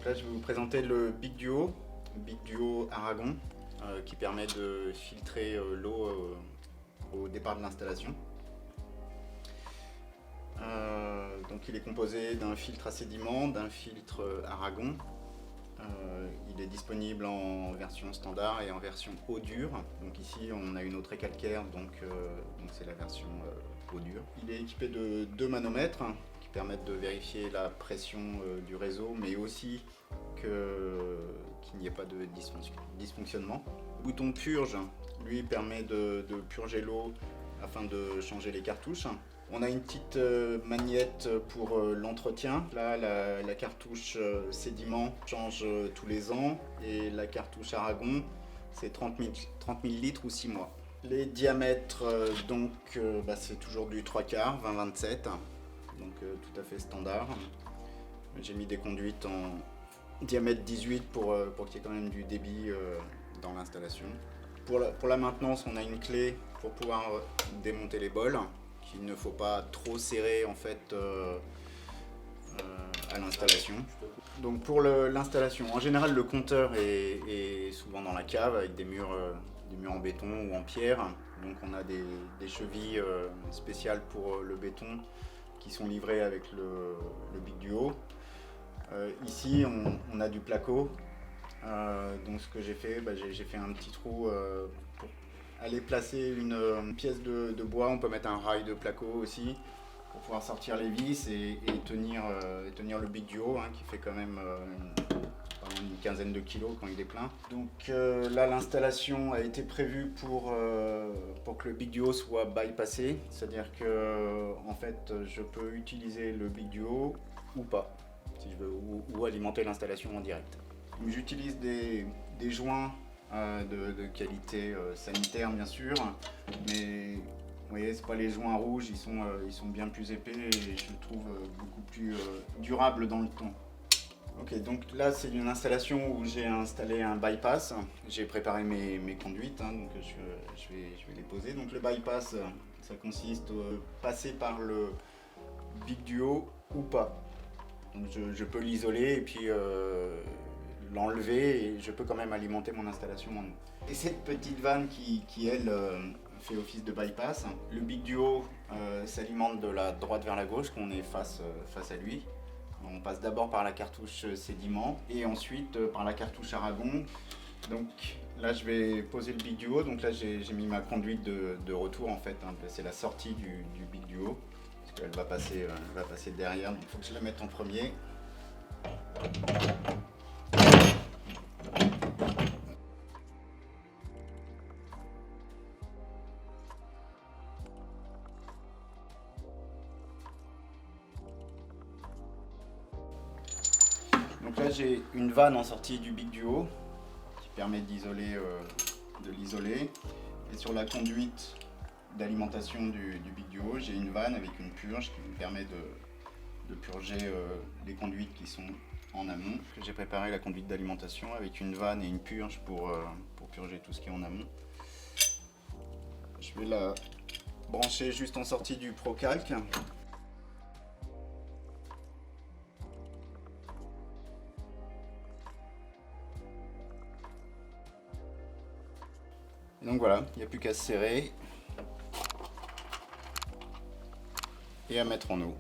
Donc là je vais vous présenter le Big Duo Aragon, qui permet de filtrer l'eau au départ de l'installation. Donc il est composé d'un filtre à sédiments, d'un filtre Aragon. Il est disponible en version standard et en version eau dure. Donc ici on a une eau très calcaire, donc c'est la version eau dure. Il est équipé de 2 manomètres qui permettent de vérifier la pression du réseau, mais aussi qu'il n'y ait pas de dysfonctionnement. Le bouton purge, lui, permet de purger l'eau afin de changer les cartouches. On a une petite magnette pour l'entretien. Là, la cartouche sédiment change tous les ans et la cartouche Aragon, c'est 30 000 litres ou 6 mois. Les diamètres, c'est toujours du 3/4, 20-27, donc tout à fait standard. J'ai mis des conduites en diamètre 18 pour qu'il y ait quand même du débit dans l'installation. Pour la maintenance, on a une clé pour pouvoir démonter les bols, qu'il ne faut pas trop serrer en fait à l'installation. Donc pour l'installation, en général le compteur est souvent dans la cave avec des murs en béton ou en pierre. Donc on a des chevilles spéciales pour le béton qui sont livrées avec le Big Duo. Ici on a du placo. Donc ce que j'ai fait, j'ai fait un petit trou pour aller placer une pièce de bois. On peut mettre un rail de placo aussi pour pouvoir sortir les vis et tenir le Big Duo, qui fait quand même une quinzaine de kilos quand il est plein. Donc là l'installation a été prévue pour que le Big Duo soit bypassé, c'est-à-dire que en fait je peux utiliser le Big Duo ou pas, si je veux, ou alimenter l'installation en direct. J'utilise des joints de qualité sanitaire bien sûr, mais vous voyez, c'est pas les joints rouges, ils sont bien plus épais et je le trouve beaucoup plus durable dans le temps. Ok, donc là c'est une installation où j'ai installé un bypass. J'ai préparé mes conduites, donc je vais les poser. Donc le bypass, ça consiste à passer par le Big Duo ou pas. Donc je peux l'isoler et puis l'enlever et je peux quand même alimenter mon installation en eau. Et cette petite vanne qui elle fait office de bypass, le Big Duo s'alimente de la droite vers la gauche quand on est face à lui. On passe d'abord par la cartouche sédiment et ensuite par la cartouche Aragon. Donc là je vais poser le Big Duo, donc là j'ai mis ma conduite de retour en fait, c'est la sortie du Big Duo. Parce qu'elle va passer derrière, donc il faut que je la mette en premier. Donc là j'ai une vanne en sortie du Big Duo qui permet de l'isoler. Et sur la conduite d'alimentation du Big Duo, j'ai une vanne avec une purge qui me permet de purger les conduites qui sont en amont. J'ai préparé la conduite d'alimentation avec une vanne et une purge pour purger tout ce qui est en amont. Je vais la brancher juste en sortie du Procalc. Et donc voilà, il n'y a plus qu'à se serrer et à mettre en eau.